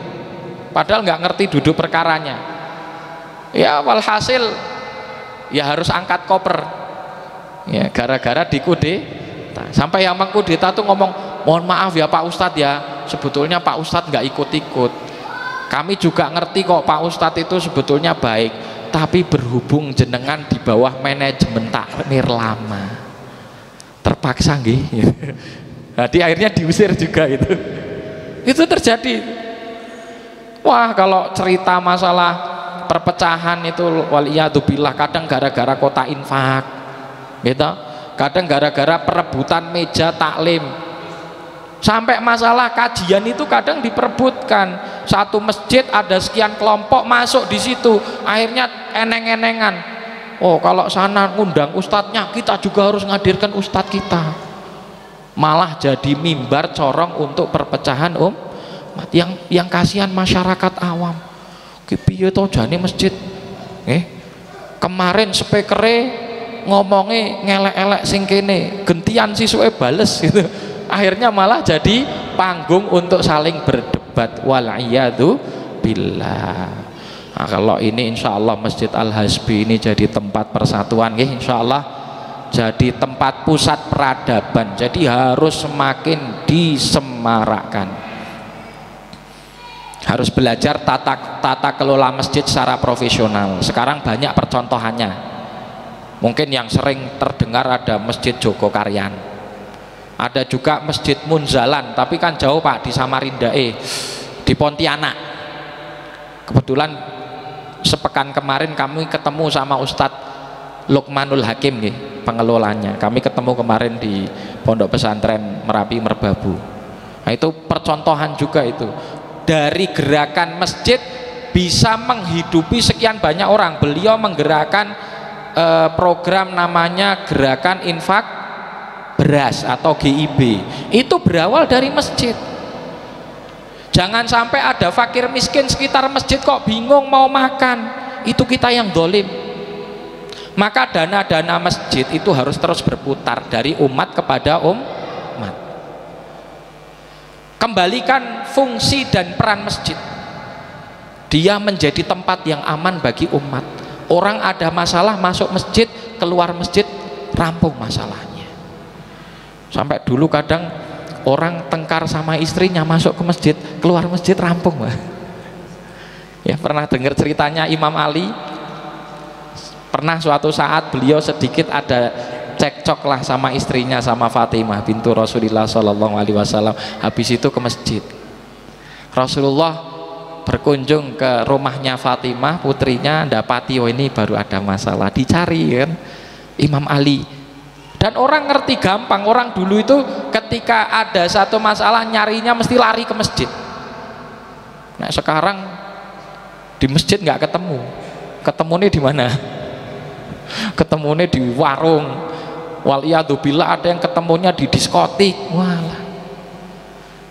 padahal nggak ngerti duduk perkaranya. Ya walhasil ya harus angkat koper ya gara-gara dikudeta. Sampai yang mengkudeta tuh ngomong, mohon maaf ya Pak Ustadz ya, sebetulnya Pak Ustadz nggak ikut-ikut, kami juga ngerti kok Pak Ustadz itu sebetulnya baik, tapi berhubung jenengan di bawah manajemen takmir lama terpaksa nggih. Jadi akhirnya diusir juga itu terjadi. Wah, kalau cerita masalah perpecahan itu waliyadzubillah, kadang gara-gara kota infak gitu, kadang gara-gara perebutan meja taklim, sampai masalah kajian itu kadang diperebutkan. Satu masjid ada sekian kelompok masuk di situ, akhirnya eneng-enengan, oh kalau sana ngundang ustadznya, kita juga harus ngadirkan ustadz kita. Malah jadi mimbar corong untuk perpecahan yang kasihan masyarakat awam. Piye to jane masjid kemarin spekere ngomongnya ngelek-elek sing kene, gentian sisuke bales gitu. Akhirnya malah jadi panggung untuk saling berdebat, wal'iyadu billah. Nah, kalau ini insya Allah Masjid Al-Hasbi ini jadi tempat persatuan, insya Allah jadi tempat pusat peradaban, jadi harus semakin disemarakkan. Harus belajar tata kelola masjid secara profesional. Sekarang banyak percontohannya. Mungkin yang sering terdengar ada Masjid Jogokaryan, ada juga Masjid Munzalan, tapi kan jauh Pak, di Samarinda, di Pontianak. Kebetulan sepekan kemarin kami ketemu sama Ustadz Lukmanul Hakim pengelolanya. Kami ketemu kemarin di Pondok Pesantren Merapi Merbabu. Nah, itu percontohan juga itu. Dari gerakan masjid bisa menghidupi sekian banyak orang. Beliau menggerakkan program namanya Gerakan Infak Beras atau GIB. Itu berawal dari masjid. Jangan sampai ada fakir miskin sekitar masjid kok bingung mau makan, itu kita yang dolim. Maka dana-dana masjid itu harus terus berputar dari umat kepada umat. Kembalikan fungsi dan peran masjid, dia menjadi tempat yang aman bagi umat. Orang ada masalah masuk masjid, keluar masjid rampung masalahnya. Sampai dulu kadang orang tengkar sama istrinya masuk ke masjid, keluar masjid rampung, Mbak. Ya, pernah dengar ceritanya Imam Ali. Pernah suatu saat beliau sedikit ada cekcok lah sama istrinya, sama Fatimah bintu Rasulullah SAW. Habis itu ke masjid, Rasulullah berkunjung ke rumahnya Fatimah putrinya, dapati oh ini baru ada masalah, dicari kan Imam Ali. Dan orang ngerti gampang, orang dulu itu ketika ada satu masalah nyarinya mesti lari ke masjid. Nah sekarang di masjid nggak ketemu, ketemunya di mana? Ketemunya di warung. Waliyadzubillah, ada yang ketemunya di diskotik. Walah,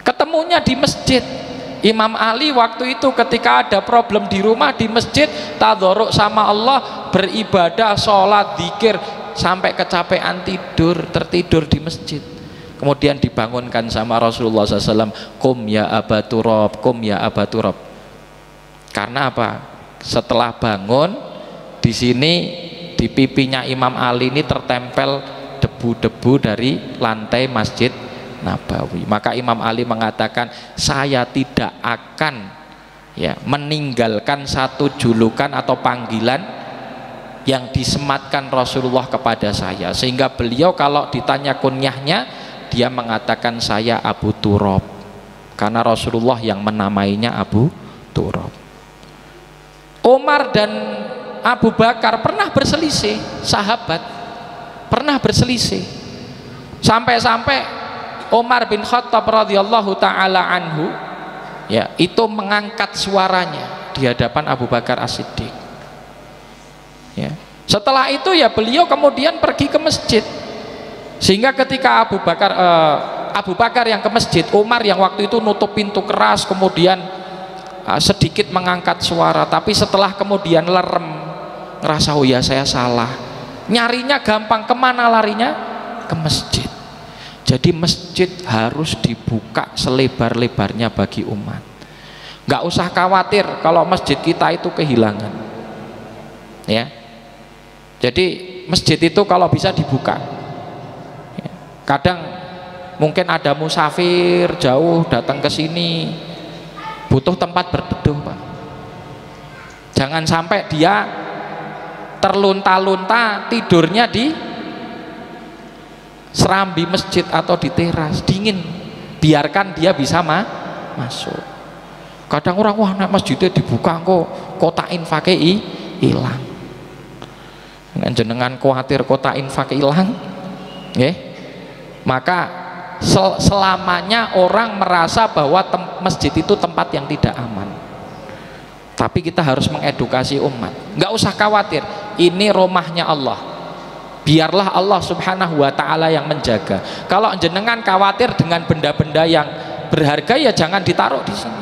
ketemunya di masjid. Imam Ali waktu itu ketika ada problem di rumah, di masjid tadharuk sama Allah, beribadah, sholat, zikir, sampai kecapean tertidur di masjid. Kemudian dibangunkan sama Rasulullah SAW, kum ya Aba Turab, kum ya Aba Turab. Karena apa? Setelah bangun, di sini di pipinya Imam Ali ini tertempel debu-debu dari lantai Masjid Nabawi. Maka Imam Ali mengatakan, saya tidak akan meninggalkan satu julukan atau panggilan yang disematkan Rasulullah kepada saya, sehingga beliau kalau ditanya kunyahnya, dia mengatakan saya Abu Turab, karena Rasulullah yang menamainya Abu Turab. Umar dan Abu Bakar pernah berselisih, sahabat pernah berselisih, sampai-sampai Umar bin Khattab radhiyallahu taala anhu itu mengangkat suaranya di hadapan Abu Bakar As-Siddiq. Setelah itu beliau kemudian pergi ke masjid, sehingga ketika Abu Bakar yang ke masjid, Umar yang waktu itu nutup pintu keras, kemudian sedikit mengangkat suara, tapi setelah kemudian lerem, ngerasa oh ya saya salah, nyarinya gampang, kemana larinya? Ke masjid. Jadi masjid harus dibuka selebar-lebarnya bagi umat. Nggak usah khawatir kalau masjid kita itu kehilangan, jadi masjid itu kalau bisa dibuka. Kadang mungkin ada musafir jauh datang ke sini, butuh tempat berteduh, Pak. Jangan sampai dia terlunta-lunta tidurnya di serambi masjid atau di teras, dingin. Biarkan dia bisa masuk. Kadang orang, wah nek masjidnya dibuka kok kota infake hilang. Jenengan khawatir kota infak hilang, maka selamanya orang merasa bahwa masjid itu tempat yang tidak aman. Tapi kita harus mengedukasi umat, nggak usah khawatir, ini rumahnya Allah, biarlah Allah subhanahu wa ta'ala yang menjaga. Kalau jenengan khawatir dengan benda-benda yang berharga, ya jangan ditaruh di sini.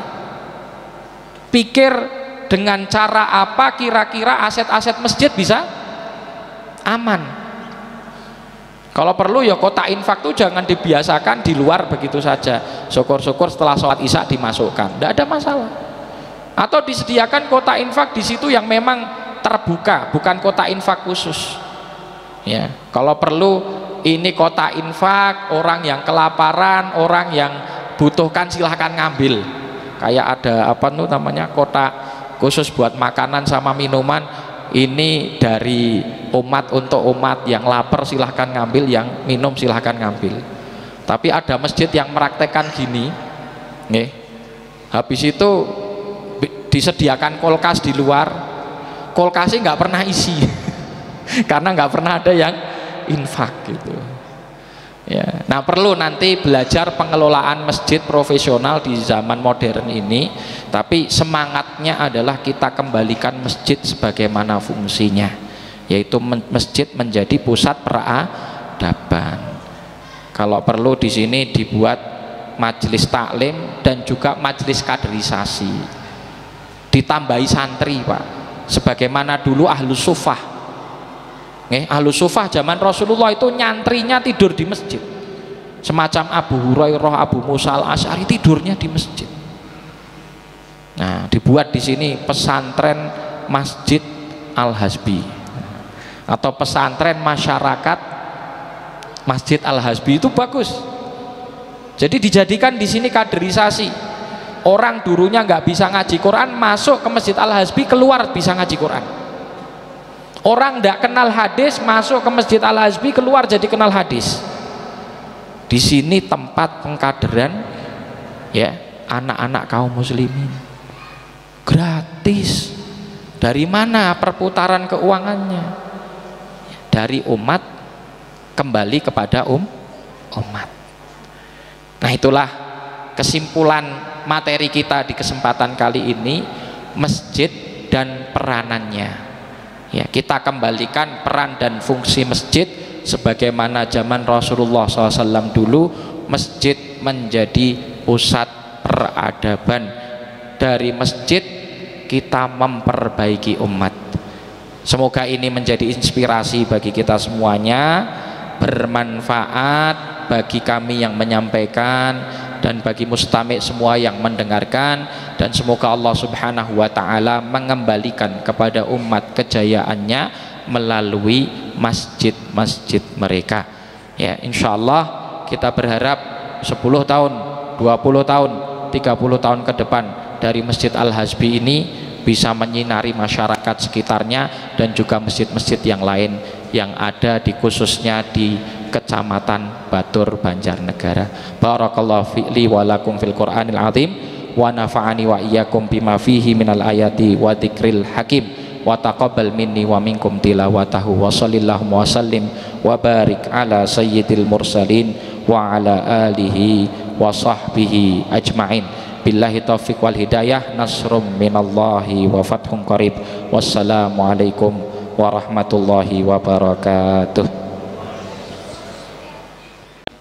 Pikir dengan cara apa kira-kira aset-aset masjid bisa aman. Kalau perlu kota infak tuh jangan dibiasakan di luar begitu saja, syukur-syukur setelah sholat isya dimasukkan, tidak ada masalah. Atau disediakan kota infak di situ yang memang terbuka, bukan kota infak khusus. Kalau perlu ini kota infak, orang yang kelaparan, orang yang butuhkan silahkan ngambil. Kayak ada kota khusus buat makanan sama minuman, ini dari umat untuk umat, yang lapar silahkan ngambil, yang minum silahkan ngambil. Tapi ada masjid yang meraktekkan gini, habis itu disediakan kulkas di luar, kulkasnya nggak pernah isi karena nggak pernah ada yang infak gitu. Nah perlu nanti belajar pengelolaan masjid profesional di zaman modern ini, tapi semangatnya adalah kita kembalikan masjid sebagaimana fungsinya, yaitu masjid menjadi pusat peradaban. Kalau perlu di sini dibuat majelis taklim dan juga majelis kaderisasi, ditambahi santri, Pak, sebagaimana dulu Ahlus Sufah. Ahlus Sufah zaman Rasulullah itu nyantrinya tidur di masjid, semacam Abu Hurairah, Abu Musa al-Asy'ari tidurnya di masjid. Nah dibuat di sini pesantren Masjid Al-Hasbi atau pesantren masyarakat Masjid Al-Hasbi, itu bagus. Jadi dijadikan di sini kaderisasi, orang dulunya nggak bisa ngaji Quran masuk ke Masjid Al-Hasbi, keluar bisa ngaji Quran. Orang tidak kenal hadis masuk ke Masjid Al-Hasbi, keluar jadi kenal hadis. Di sini tempat pengkaderan anak-anak kaum muslimin gratis. Dari mana perputaran keuangannya? Dari umat kembali kepada umat. Nah itulah kesimpulan materi kita di kesempatan kali ini, masjid dan peranannya. Kita kembalikan peran dan fungsi masjid sebagaimana zaman Rasulullah SAW dulu. Masjid menjadi pusat peradaban. Dari masjid kita memperbaiki umat, Semoga ini menjadi inspirasi bagi kita semuanya, bermanfaat bagi kami yang menyampaikan dan bagi mustami' semua yang mendengarkan, dan semoga Allah Subhanahu wa taala mengembalikan kepada umat kejayaannya melalui masjid-masjid mereka. Ya, insyaallah kita berharap 10 tahun, 20 tahun, 30 tahun ke depan dari Masjid Al-Hazbi ini bisa menyinari masyarakat sekitarnya dan juga masjid-masjid yang lain yang ada di khususnya di Kecamatan Batur, Banjarnegara. Barakallahu fi'li wa lakum fil Qur'anil azim wa nafa'ani wa iyyakum bima fihi minal ayati wa dzikril hakim wa taqabbal minni wa minkum tilawatahu wa sallallahu wa sallim wa barik ala sayyidil mursalin wa ala alihi wa sahbihi ajma'in. Billahi taufiq wal hidayah, nasrum minallahi wa fathun qarib. Wassalamualaikum warahmatullahi wabarakatuh.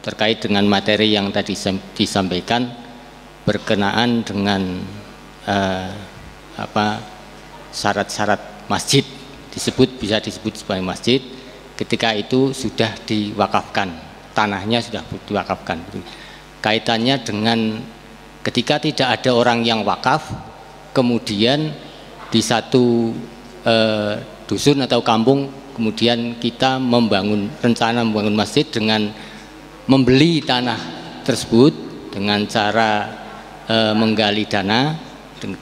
Terkait dengan materi yang tadi disampaikan berkenaan dengan syarat-syarat masjid, bisa disebut sebagai masjid ketika itu sudah diwakafkan, tanahnya sudah diwakafkan. Kaitannya dengan ketika tidak ada orang yang wakaf, kemudian di satu dusun atau kampung kemudian kita rencana membangun masjid dengan membeli tanah tersebut dengan cara menggali dana,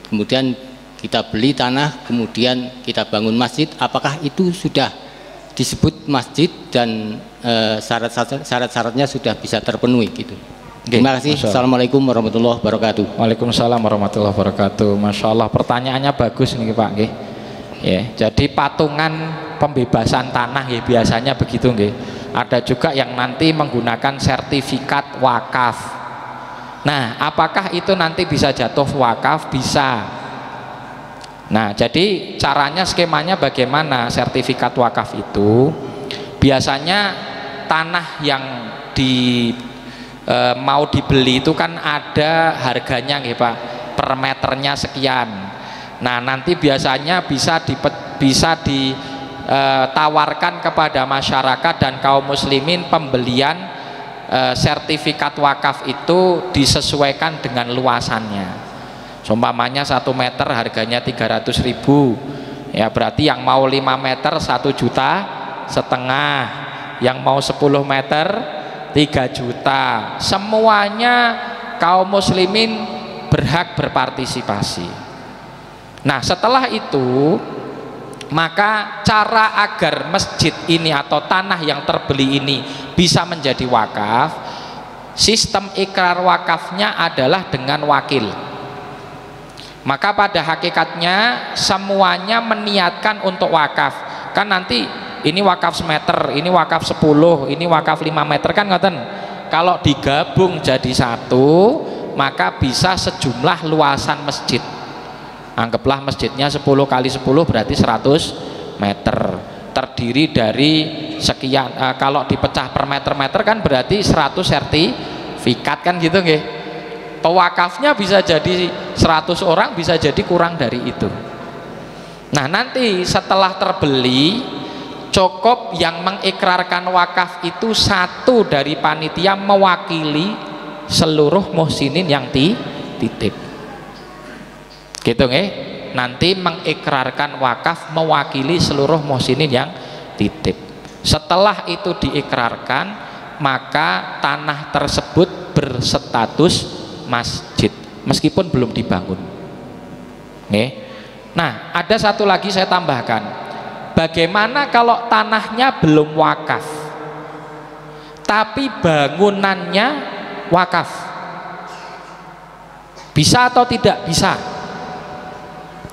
kemudian kita beli tanah, kemudian kita bangun masjid. Apakah itu sudah disebut masjid dan syarat-syaratnya sudah bisa terpenuhi gitu? Terima kasih. Assalamualaikum warahmatullahi wabarakatuh. Waalaikumsalam warahmatullahi wabarakatuh. Masya Allah, pertanyaannya bagus nih Pak. Ya, jadi patungan pembebasan tanah ya biasanya begitu nggih. Ada juga yang nanti menggunakan sertifikat wakaf. Nah, apakah itu nanti bisa jatuh wakaf? Bisa. Nah, jadi caranya, skemanya bagaimana? Sertifikat wakaf itu biasanya tanah yang mau dibeli itu kan ada harganya nggih Pak, per meternya sekian. Nah, nanti biasanya bisa ditawarkan kepada masyarakat dan kaum muslimin pembelian sertifikat wakaf itu disesuaikan dengan luasannya. Seumpamanya 1 meter harganya 300.000, ya berarti yang mau 5 meter 1,5 juta, yang mau 10 meter 3 juta. Semuanya kaum muslimin berhak berpartisipasi. Nah, setelah itu maka cara agar masjid ini atau tanah yang terbeli ini bisa menjadi wakaf, sistem ikrar wakafnya adalah dengan wakil. Maka pada hakikatnya semuanya meniatkan untuk wakaf. Kan nanti ini wakaf semeter, ini wakaf 10, ini wakaf 5 meter kan ngoten. Kalau digabung jadi satu, maka bisa sejumlah luasan masjid. Anggaplah masjidnya 10 kali 10 berarti 100 meter, terdiri dari sekian, kalau dipecah per meter-meter kan berarti 100 sertifikat kan gitu nggih. Pewakafnya bisa jadi 100 orang, bisa jadi kurang dari itu. Nah, nanti setelah terbeli cukup yang mengikrarkan wakaf itu satu dari panitia mewakili seluruh muhsinin yang titip. Gitu nggih. Nanti mengikrarkan wakaf mewakili seluruh muhsinin yang titip. Setelah itu diikrarkan, maka tanah tersebut berstatus masjid meskipun belum dibangun. Nggih. Nah, ada satu lagi saya tambahkan. Bagaimana kalau tanahnya belum wakaf tapi bangunannya wakaf? Bisa atau tidak? Bisa.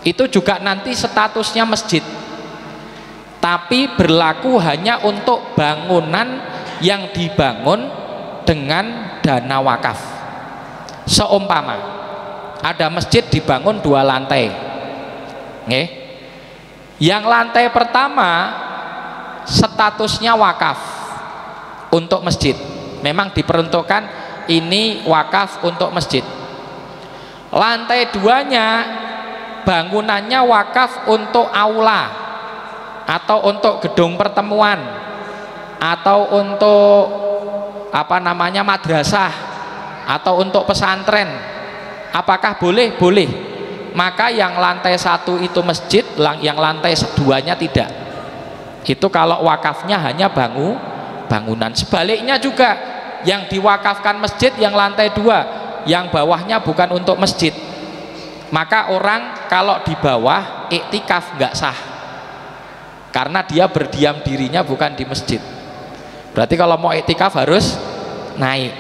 Itu juga nanti statusnya masjid, tapi berlaku hanya untuk bangunan yang dibangun dengan dana wakaf. Seumpama ada masjid dibangun 2 lantai, nggih. Yang lantai pertama statusnya wakaf untuk masjid, memang diperuntukkan ini wakaf untuk masjid. Lantai 2-nya bangunannya wakaf untuk aula, atau untuk gedung pertemuan, atau untuk madrasah, atau untuk pesantren, apakah boleh? Boleh. Maka yang lantai 1 itu masjid, yang lantai 2-nya tidak. Itu kalau wakafnya hanya bangunan. Sebaliknya juga, yang diwakafkan masjid yang lantai 2, yang bawahnya bukan untuk masjid, maka orang kalau di bawah iktikaf nggak sah, karena dia berdiam dirinya bukan di masjid. Berarti kalau mau iktikaf harus naik.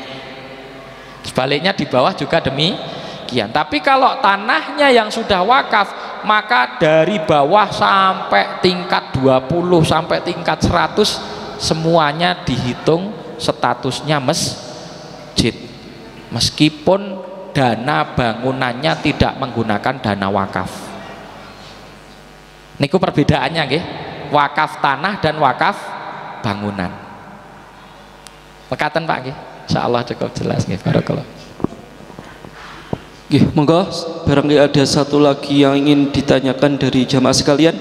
Sebaliknya di bawah juga demikian. Tapi kalau tanahnya yang sudah wakaf, maka dari bawah sampai tingkat 20 sampai tingkat 100 semuanya dihitung statusnya masjid, meskipun dana bangunannya tidak menggunakan dana wakaf. Niku perbedaannya nggih, wakaf tanah dan wakaf bangunan. Pekaten Pak nggih, insyaallah cukup jelas nggih. Barakallah. Nggih, monggo barangkali ada satu lagi yang ingin ditanyakan dari jamaah sekalian.